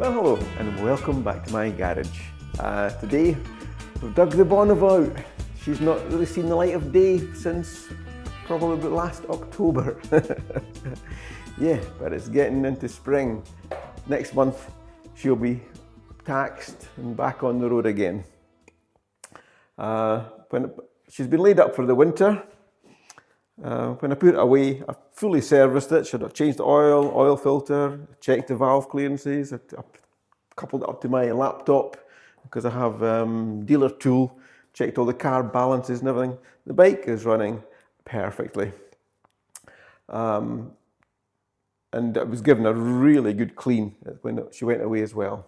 Well, hello and welcome back to my garage. Today we've dug the Bonneville out. She's not really seen the light of day since probably about last October. Yeah, but it's getting into spring. Next month she'll be taxed and back on the road again. She's been laid up for the winter. When I put it away, I fully serviced it. Should have changed the oil filter, checked the valve clearances. I coupled it up to my laptop because I have dealer tool, checked all the carb balances and everything. The bike is running perfectly. And it was given a really good clean when she went away as well.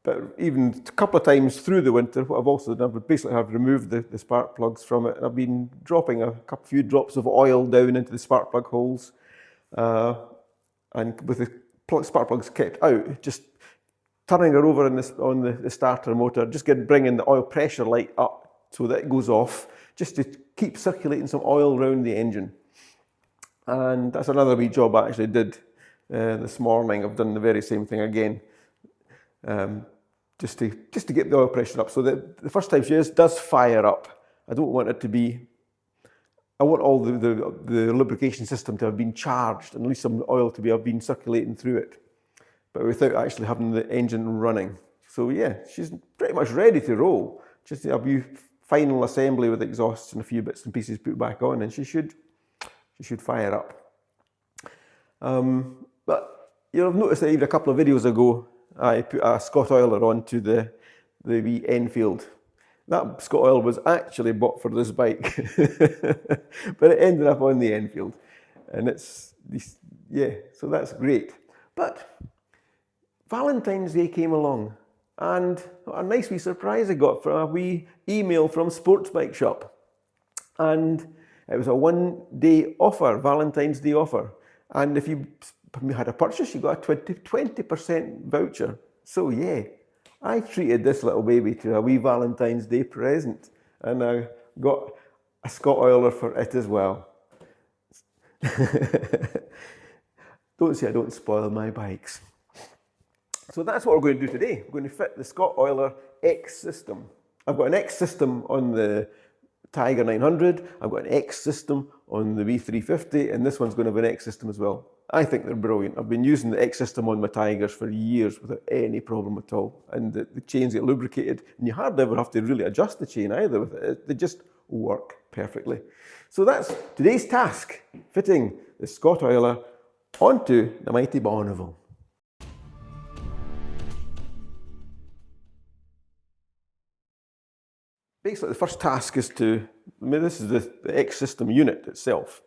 But even a couple of times through the winter, what I've also done, I've removed the spark plugs from it, and I've been dropping a few drops of oil down into the spark plug holes, and with the spark plugs kept out, just turning her over on the starter motor, just bringing the oil pressure light up so that it goes off, just to keep circulating some oil around the engine. And that's another wee job I actually did this morning. I've done the very same thing again. Just to get the oil pressure up, so that the first time she does fire up. I don't want it to be. I want all the lubrication system to have been charged, and at least some oil to have been circulating through it, but without actually having the engine running. So yeah, she's pretty much ready to roll. Just a few final assembly with exhausts and a few bits and pieces put back on, and she should fire up. But you'll have noticed that even a couple of videos ago, I put a Scottoiler onto the wee Enfield. That Scottoiler was actually bought for this bike, but it ended up on the Enfield, and so that's great. But Valentine's Day came along, and a nice wee surprise I got from a wee email from Sports Bike Shop, and it was a 1-day offer, Valentine's Day offer, and if you had a purchase, you got a 20% voucher. So yeah, I treated this little baby to a wee Valentine's Day present, and I got a Scottoiler for it as well. Don't say I don't spoil my bikes. So that's what we're going to do today. We're going to fit the Scottoiler X system. I've got an X system on the Tiger 900, I've got an X system on the V350, and this one's going to have an X system as well. I think they're brilliant. I've been using the X system on my Tigers for years without any problem at all. And the chains get lubricated, and you hardly ever have to really adjust the chain either with it. They just work perfectly. So that's today's task, fitting the Scottoiler onto the mighty Bonneville. Basically, the first task is this is the X system unit itself.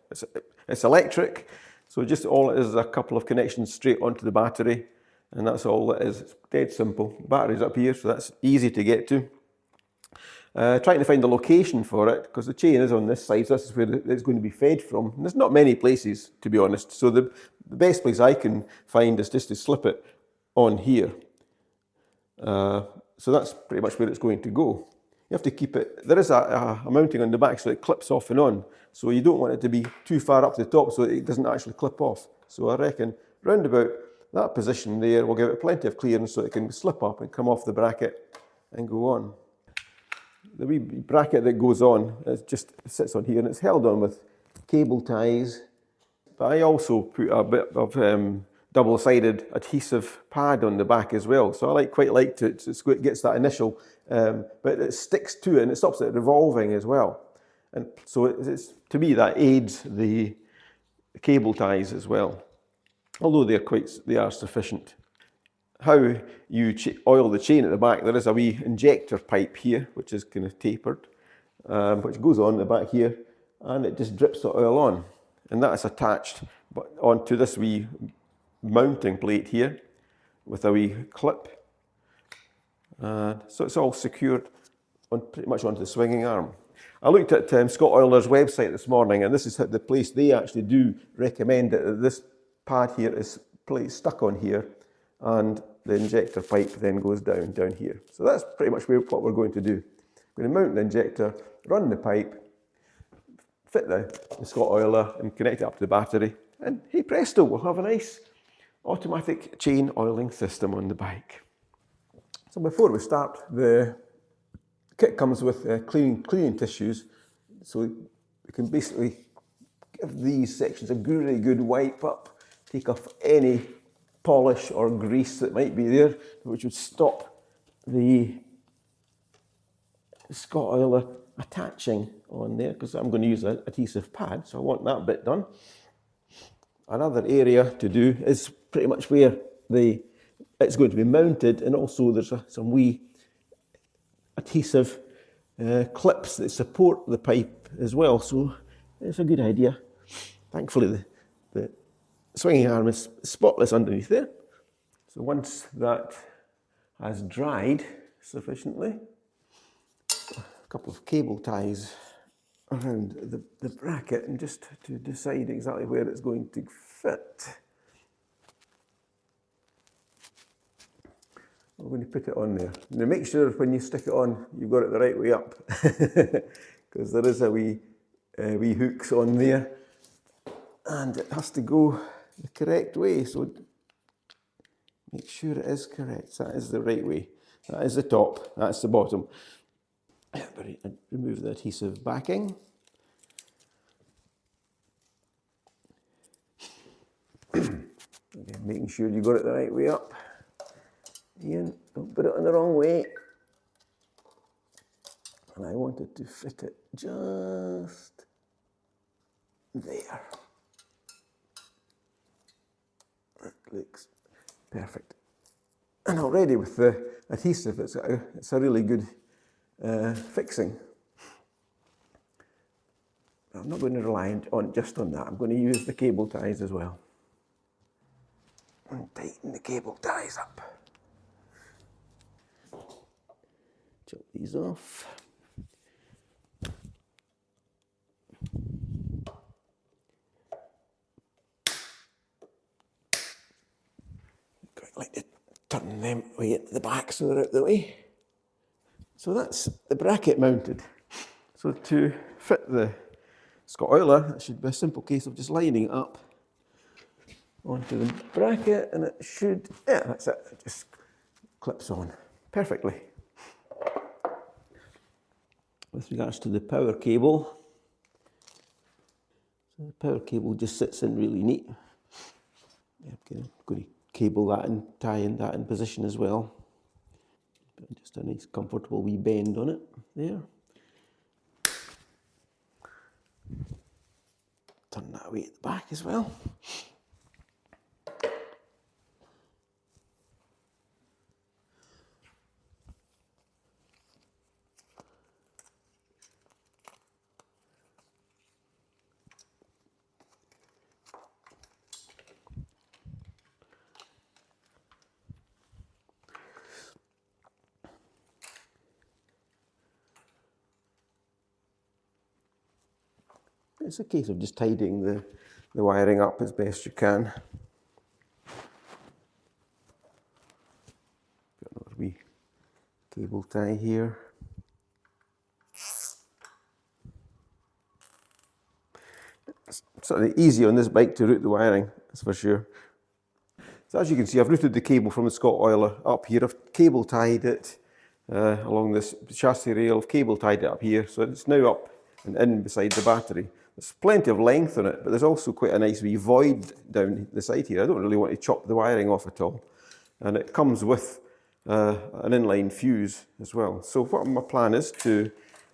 It's electric. So just all it is a couple of connections straight onto the battery, and that's all it is. It's dead simple. The battery's up here, so that's easy to get to. Trying to find the location for it, because the chain is on this side, so this is where it's going to be fed from. And there's not many places, to be honest. So the best place I can find is just to slip it on here. So that's pretty much where it's going to go. You have to keep it, there is a mounting on the back so it clips off and on. So you don't want it to be too far up the top so it doesn't actually clip off. So I reckon round about that position there will give it plenty of clearance so it can slip up and come off the bracket and go on. The wee bracket that goes on, it sits on here, and it's held on with cable ties. But I also put a bit of double-sided adhesive pad on the back as well. So I quite like to it gets that initial, but it sticks to it and it stops it revolving as well. And so to me that aids the cable ties as well, although they are sufficient. How you oil the chain at the back, there is a wee injector pipe here which is kind of tapered, which goes on the back here, and it just drips the oil on, and that's attached onto this wee mounting plate here with a wee clip. So it's all secured pretty much onto the swinging arm. I looked at Scottoiler's website this morning, and this is the place they actually do recommend it. This pad here is stuck on here, and the injector pipe then goes down here. So that's pretty much what we're going to do. We're going to mount the injector, run the pipe, fit the Scottoiler and connect it up to the battery, and hey presto, we'll have a nice automatic chain oiling system on the bike. So before we start, the kit comes with cleaning tissues, so we can basically give these sections a really good wipe up, take off any polish or grease that might be there, which would stop the Scottoiler attaching on there, because I'm going to use an adhesive pad, so I want that bit done. Another area to do is pretty much where it's going to be mounted, and also there's some wee adhesive clips that support the pipe as well, so it's a good idea. Thankfully the swinging arm is spotless underneath there. So once that has dried sufficiently, a couple of cable ties around the bracket, and just to decide exactly where it's going to fit, I'm going to put it on there. Now make sure when you stick it on, you've got it the right way up, because there is a wee hooks on there, and it has to go the correct way, so make sure it is correct. That is the right way. That is the top, that's the bottom. Remove the adhesive backing. Again, making sure you got it the right way up. Ian, don't put it on the wrong way. And I wanted to fit it just there. That looks perfect. And already with the adhesive, it's a really good fixing. I'm not going to rely just on that. I'm going to use the cable ties as well. And tighten the cable ties up. Chop these off. Quite like to turn them way at the back so they're out of the way. So that's the bracket mounted. So to fit the Scottoiler, it should be a simple case of just lining it up onto the bracket, and it should, yeah, that's it. It just clips on perfectly. With regards to the power cable, so the power cable just sits in really neat. Yeah, I'm going to cable that and tie in that in position as well. Just a nice comfortable wee bend on it there. Turn that way at the back as well. It's a case of just tidying the wiring up as best you can. Got another wee cable tie here. It's sort of easy on this bike to route the wiring, that's for sure. So as you can see, I've routed the cable from the Scottoiler up here. I've cable tied it along this chassis rail. I've cable tied it up here, so it's now up and in beside the battery. There's plenty of length on it, but there's also quite a nice wee void down the side here. I don't really want to chop the wiring off at all. And it comes with an inline fuse as well. So what my plan is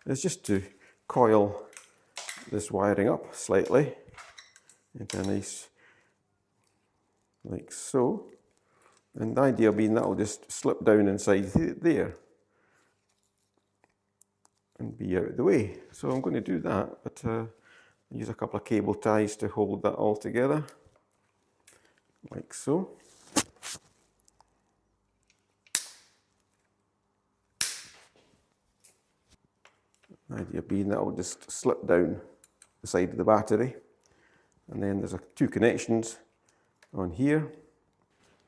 just to coil this wiring up slightly into a nice, like so. And the idea being that will just slip down inside there and be out of the way. So I'm going to do that, but use a couple of cable ties to hold that all together, like so. The idea being that will just slip down the side of the battery, and then there's two connections on here.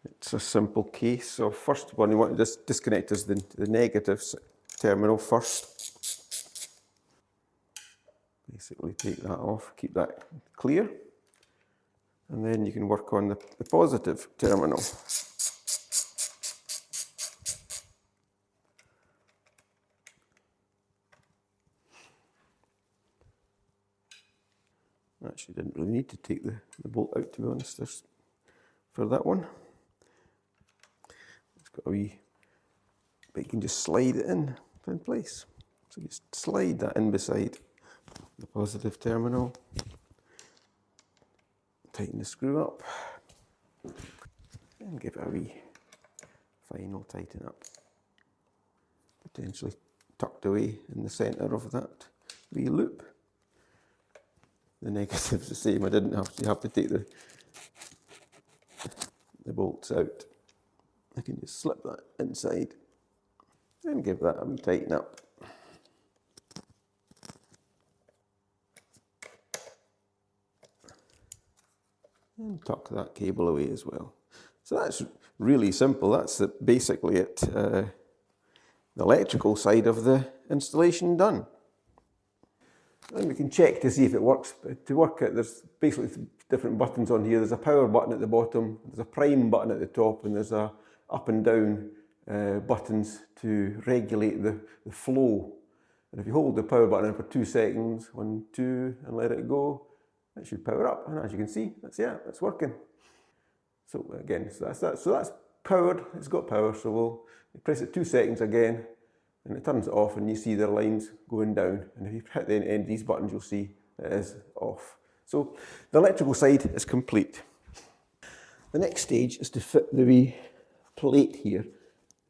It's a simple case. So first one you want to just disconnect is the negative terminal first. Basically take that off, keep that clear. And then you can work on the positive terminal. Actually didn't really need to take the bolt out, to be honest, for that one. It's got a wee, but you can just slide it in place. So you just slide that in beside the positive terminal. Tighten the screw up and give it a wee final tighten up. Potentially tucked away in the centre of that wee loop. The negative's the same. I didn't have to take the bolts out. I can just slip that inside and give that a wee tighten up. And tuck that cable away as well. So that's really simple. That's basically it. The electrical side of the installation done. And we can check to see if it works. To work it, there's basically different buttons on here. There's a power button at the bottom, there's a prime button at the top, and there's a up and down buttons to regulate the flow. And if you hold the power button for 2 seconds, 1, 2, and let it go, it should power up. And as you can see, that's working. So again, so that's powered. It's got power. So we'll press it 2 seconds again, and it turns it off, and you see the lines going down. And if you hit the end of these buttons, you'll see it is off. So the electrical side is complete. The next stage is to fit the wee plate here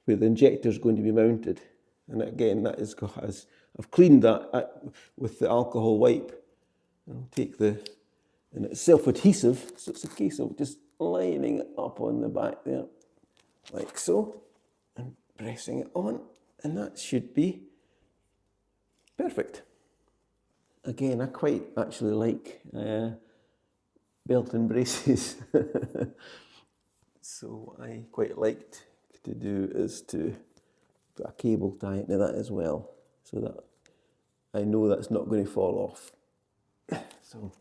where the injector is going to be mounted. And again, that is, I've cleaned that with the alcohol wipe. I'll take and it's self-adhesive, so it's a case of just lining it up on the back there, like so, and pressing it on, and that should be perfect. Again, I quite actually like belt and braces. So I quite liked to do is to put a cable tie into that as well, so that I know that's not going to fall off. So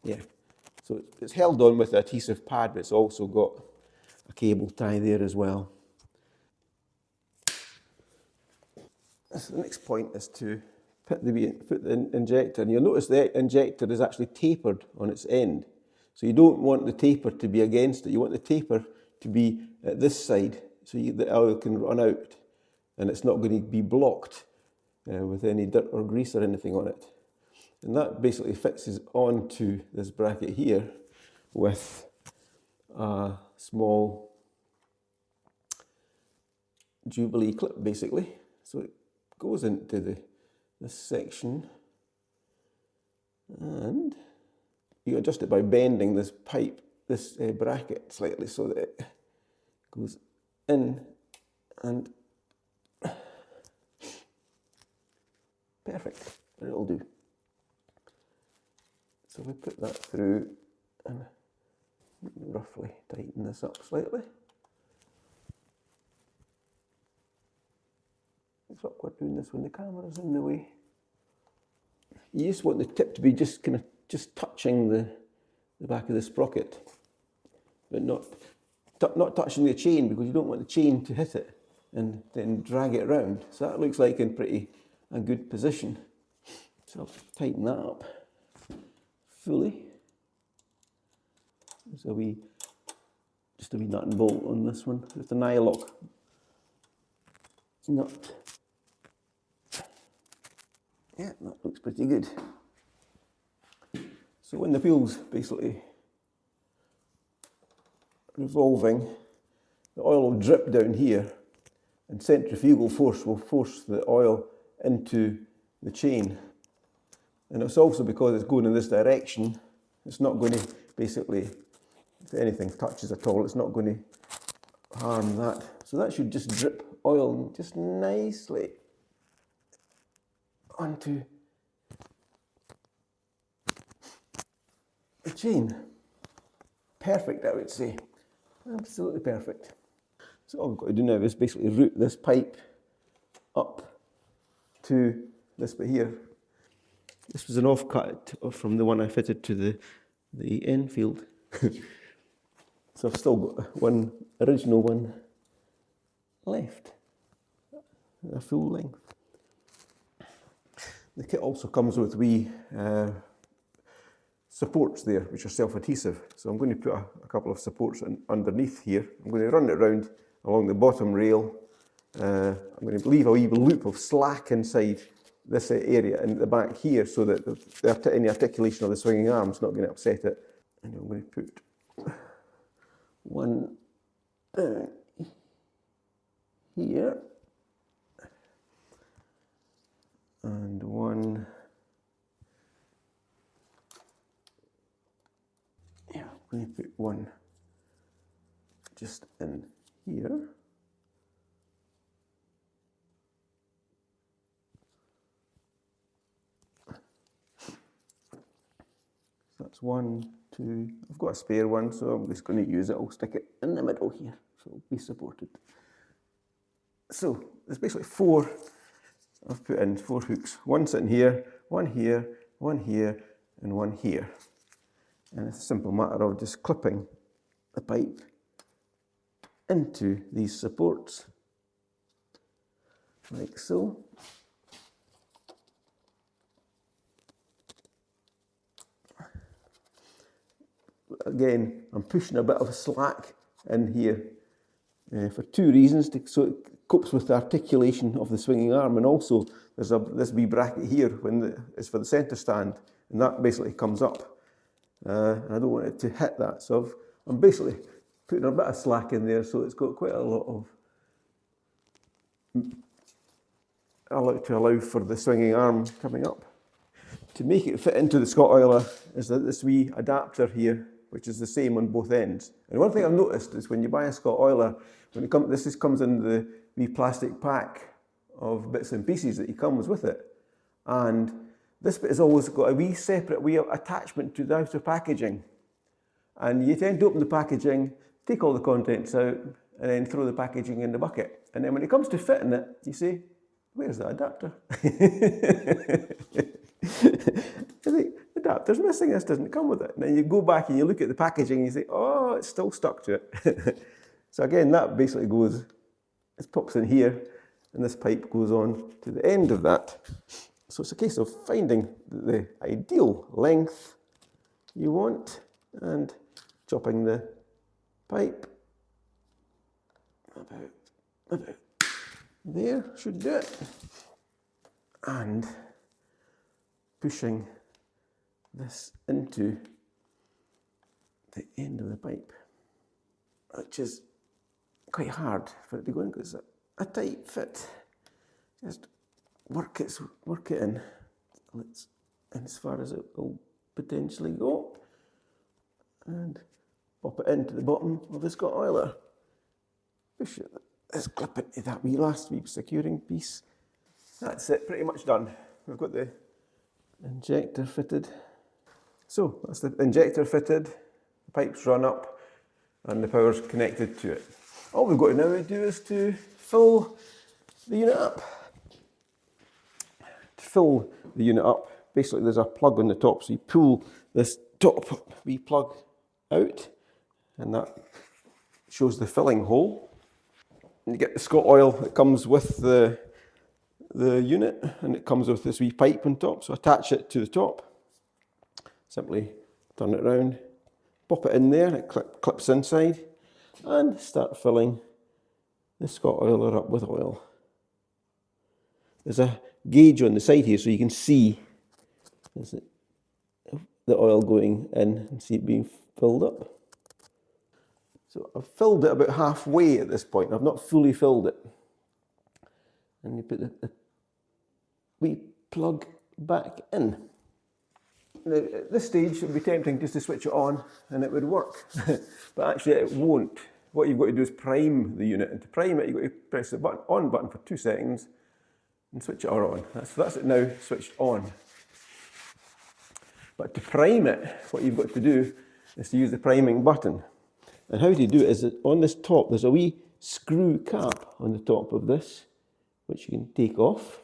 yeah, so it's held on with the adhesive pad, but it's also got a cable tie there as well. So the next point is to put the injector, and you'll notice the injector is actually tapered on its end. So you don't want the taper to be against it, you want the taper to be at this side, so the oil can run out, and it's not going to be blocked with any dirt or grease or anything on it. And that basically fixes onto this bracket here with a small Jubilee clip, basically. So it goes into this section, and you adjust it by bending this pipe, this bracket slightly, so that it goes in, and perfect, it'll do. So we put that through and roughly tighten this up slightly. It's awkward doing this when the camera's in the way. You just want the tip to be just touching the back of the sprocket, but not touching the chain, because you don't want the chain to hit it and then drag it around. So that looks like in a good position. So I'll tighten that up fully. There's just a wee nut and bolt on this one with the nylock nut. Yeah, that looks pretty good. So when the wheel's basically revolving, the oil will drip down here, and centrifugal force will force the oil into the chain. And it's also because it's going in this direction, it's not going to basically, if anything touches at all, it's not going to harm that. So that should just drip oil just nicely onto the chain. Perfect, I would say. Absolutely perfect. So all we've got to do now is basically route this pipe up to this bit here. This was an offcut from the one I fitted to the Enfield. So I've still got one original one left, a full length. The kit also comes with wee supports there, which are self-adhesive. So I'm going to put a couple of supports underneath here. I'm going to run it round along the bottom rail. I'm going to leave a wee loop of slack inside this area in the back here so that any articulation of the swinging arm is not going to upset it. And I'm going to put one down here and one, yeah, I'm going to put one just in here. So that's 1, 2, I've got a spare one, so I'm just going to use it. I'll stick it in the middle here, so it'll be supported. So there's basically 4, I've put in 4 hooks. One sitting here, one here, one here, and one here. And it's a simple matter of just clipping the pipe into these supports, like so. Again, I'm pushing a bit of slack in here for 2 reasons. So it copes with the articulation of the swinging arm, and also there's this wee bracket here it's for the centre stand, and that basically comes up. And I don't want it to hit that, so I'm basically putting a bit of slack in there, so it's got quite a lot of to allow for the swinging arm coming up. To make it fit into the Scottoiler is this wee adapter here, which is the same on both ends. And one thing I've noticed is when you buy a Scottoiler, this comes in the wee plastic pack of bits and pieces that comes with it. And this bit has always got a wee separate wee attachment to the outer packaging. And you tend to open the packaging, take all the contents out, and then throw the packaging in the bucket. And then when it comes to fitting it, you say, where's the adapter? The adapter's missing, this doesn't come with it. And then you go back and you look at the packaging and you say, oh, it's still stuck to it. So again, that basically goes, it pops in here, and this pipe goes on to the end of that. So it's a case of finding the ideal length you want and chopping the pipe about there, should do it, and pushing this into the end of the pipe, which is quite hard for it to go in because it's a tight fit. Just work it in as far as it will potentially go, and pop it into the bottom of the Scottoiler. Push it, this clip into that last wee securing piece. That's it, pretty much done. We've got the injector fitted. So that's the injector fitted, the pipe's run up, and the power's connected to it. All we've got to now do is to fill the unit up. To fill the unit up, basically there's a plug on the top, so you pull this top wee plug out, and that shows the filling hole. And you get the Scottoil that comes with the unit, and it comes with this wee pipe on top, so attach it to the top. Simply turn it around, pop it in there, and it clips inside, and start filling the Scottoiler up with oil. There's a gauge on the side here so you can see the oil going in and see it being filled up. So I've filled it about halfway at this point. I've not fully filled it. And you put the wee plug back in. Now, at this stage, it would be tempting just to switch it on and it would work. But actually it won't. What you've got to do is prime the unit. And to prime it, you've got to press the on button for 2 seconds and switch it on. So that's it now switched on. But to prime it, what you've got to do is to use the priming button. And how do you do it is that on this top, there's a wee screw cap on the top of this, which you can take off.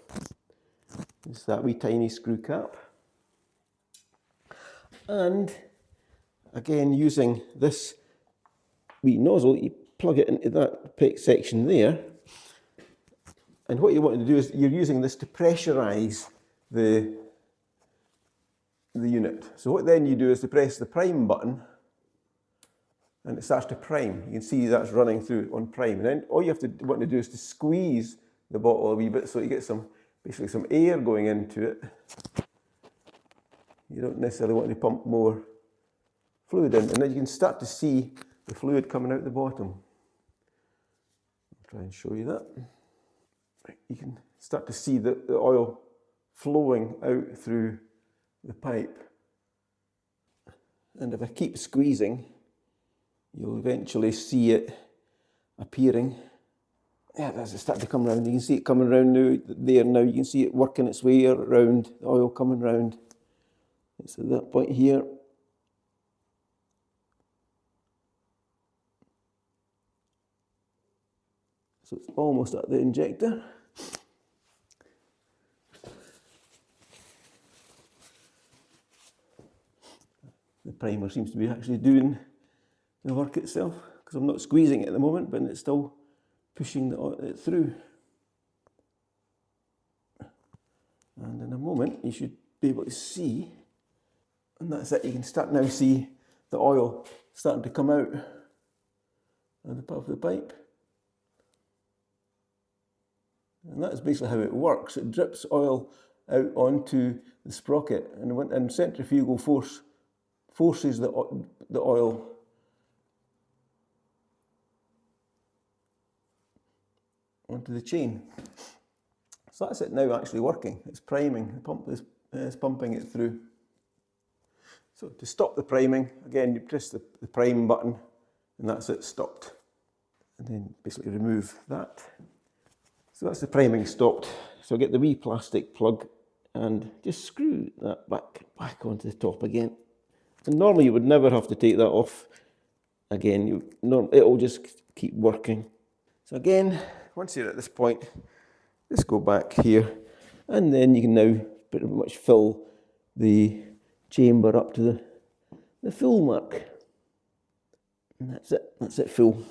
It's that wee tiny screw cap. And again, using this wee nozzle, you plug it into that section there. And what you want to do is you're using this to pressurise the unit. So what then you do is to press the prime button and it starts to prime. You can see that's running through on prime. And then all you want to do is to squeeze the bottle a wee bit so you get basically some air going into it. You don't necessarily want to pump more fluid in. And then you can start to see the fluid coming out the bottom. I'll try and show you that. You can start to see the oil flowing out through the pipe. And if I keep squeezing, you'll eventually see it appearing. Yeah, that's it starting to come around. You can see it coming around now. You can see it working its way around, the oil coming around. It's at that point here. So it's almost at the injector. The primer seems to be actually doing the work itself, because I'm not squeezing it at the moment, but it's still pushing it through. And in a moment you should be able to see, and that's it, you can start now see the oil starting to come out of the pipe. And that's basically how it works. It drips oil out onto the sprocket, and centrifugal force forces the oil onto the chain. So that's it now actually working. It's priming. The pump is pumping it through. So to stop the priming, again, you press the prime button, and that's it, stopped. And then basically remove that. So that's the priming stopped. So I get the wee plastic plug and just screw that back onto the top again. And normally you would never have to take that off again. It'll just keep working. So again, once you're at this point, just go back here, and then you can now pretty much fill the chamber up to the full mark. And that's it full.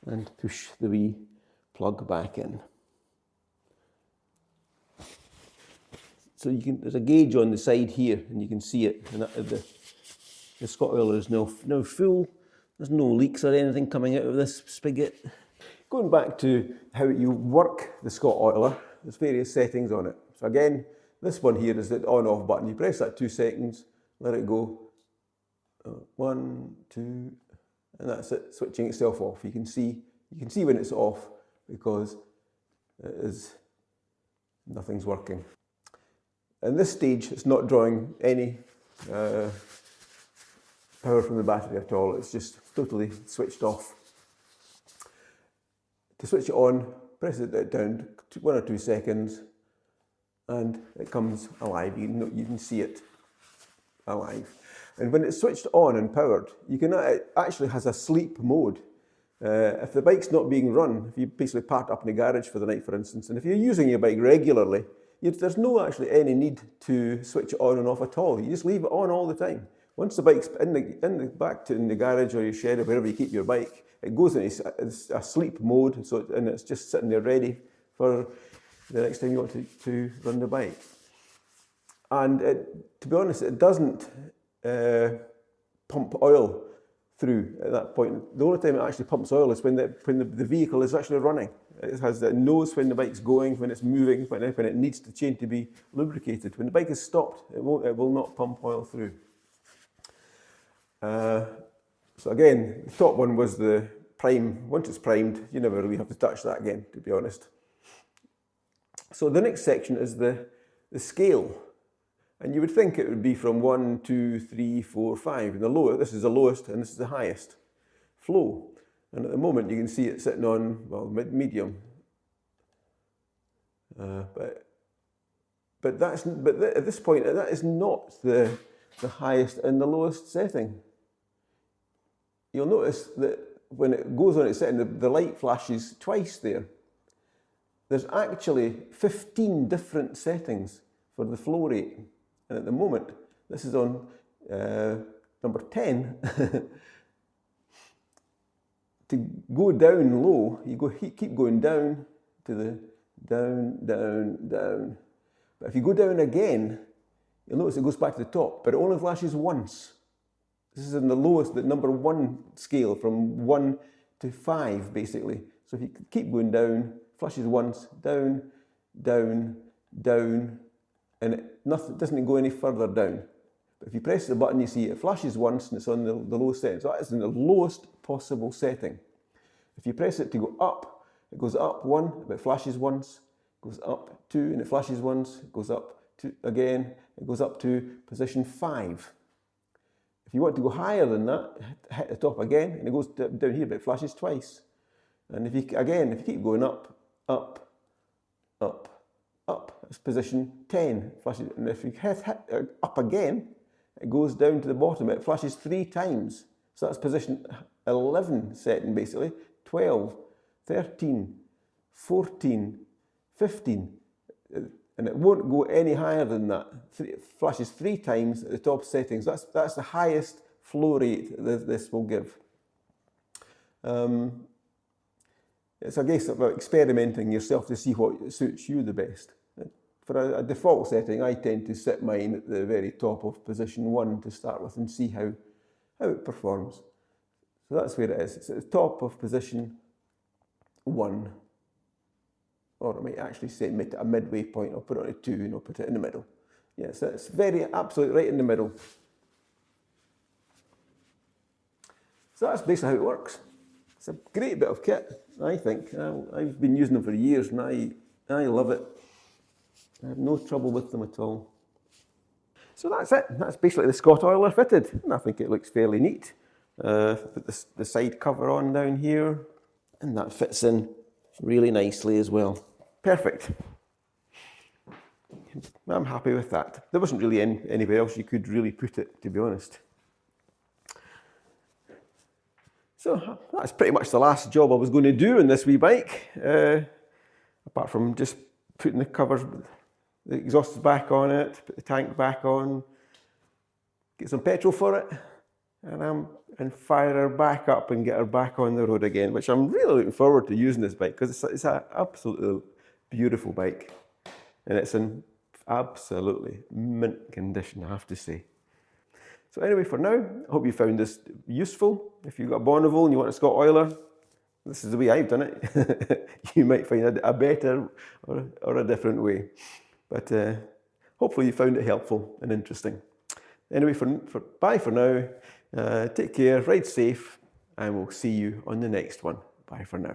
And push the wee plug back in. So there's a gauge on the side here, and you can see it. And the Scottoiler is now full. There's no leaks or anything coming out of this spigot. Going back to how you work the Scottoiler, there's various settings on it. So again, this one here is the on-off button. You press that 2 seconds, let it go. 1, 2, and that's it, switching itself off. You can see when it's off because nothing's working. In this stage, it's not drawing any power from the battery at all. It's just totally switched off. To switch it on, press it down 1 or 2 seconds, and it comes alive. You can see it alive. And when it's switched on and powered, it actually has a sleep mode. If the bike's not being run, if you basically park up in the garage for the night, for instance, and if you're using your bike regularly, there's no actually any need to switch it on and off at all. You just leave it on all the time. Once the bike's in the garage or your shed or wherever you keep your bike, it goes into a sleep mode, and it's just sitting there ready for the next time you want to run the bike. And to be honest, it doesn't pump oil through at that point. The only time it actually pumps oil is when the vehicle is actually running. It knows when the bike's going, when it's moving, when it needs the chain to be lubricated. When the bike is stopped, it will not pump oil through. So again, the top one was the prime. Once it's primed, you never really have to touch that again, to be honest. So the next section is the scale. And you would think it would be from 1, 2, 3, 4, 5. And this is the lowest and this is the highest flow. And at the moment you can see it sitting on, well, medium. But at this point, that is not the highest and the lowest setting. You'll notice that when it goes on its setting, the light flashes twice there. There's actually 15 different settings for the flow rate. And at the moment, this is on number 10, to go down low, you keep going down to the down, down, down. But if you go down again, you'll notice it goes back to the top, but it only flashes once. This is in the lowest, the number 1 scale, from 1 to 5, basically. So if you keep going down, flashes once, down, down, down, and it doesn't go any further down. But if you press the button, you see it flashes once and it's on the lowest setting. So that is in the lowest possible setting. If you press it to go up, it goes up 1, but it flashes once, goes up 2, and it flashes once, it goes up 2 again, it goes up to position 5. If you want to go higher than that, hit the top again, and it goes down here, but it flashes twice. And if you keep going up, up, up, up, it's position 10, flashes. And if you hit up again, it goes down to the bottom, it flashes 3 times. So that's position 11 setting, basically. 12, 13, 14, 15, and it won't go any higher than that. It flashes 3 times at the top settings. That's the highest flow rate that this will give. It's a case of experimenting yourself to see what suits you the best. For a default setting, I tend to set mine at the very top of position 1 to start with and see how it performs. So that's where it is. It's at the top of position 1. Or I might actually say a midway point. I'll put it on a 2 and I'll put it in the middle. Yeah, so it's absolutely right in the middle. So that's basically how it works. It's a great bit of kit, I think. I've been using them for years and I love it. I have no trouble with them at all. So that's it. That's basically the Scottoiler fitted. And I think it looks fairly neat. Put the side cover on down here, and that fits in really nicely as well. Perfect. I'm happy with that. There wasn't really anywhere else you could really put it, to be honest. So that's pretty much the last job I was going to do on this wee bike, apart from just putting the covers, the exhaust back on it, put the tank back on, get some petrol for it, and fire her back up and get her back on the road again, which I'm really looking forward to using this bike because it's an absolutely beautiful bike, and it's in absolutely mint condition, I have to say. So anyway, for now, I hope you found this useful. If you've got a Bonneville and you want a Scottoiler, this is the way I've done it. You might find a better or a different way. But hopefully you found it helpful and interesting. Anyway, bye for now. Take care, ride safe, and we'll see you on the next one. Bye for now.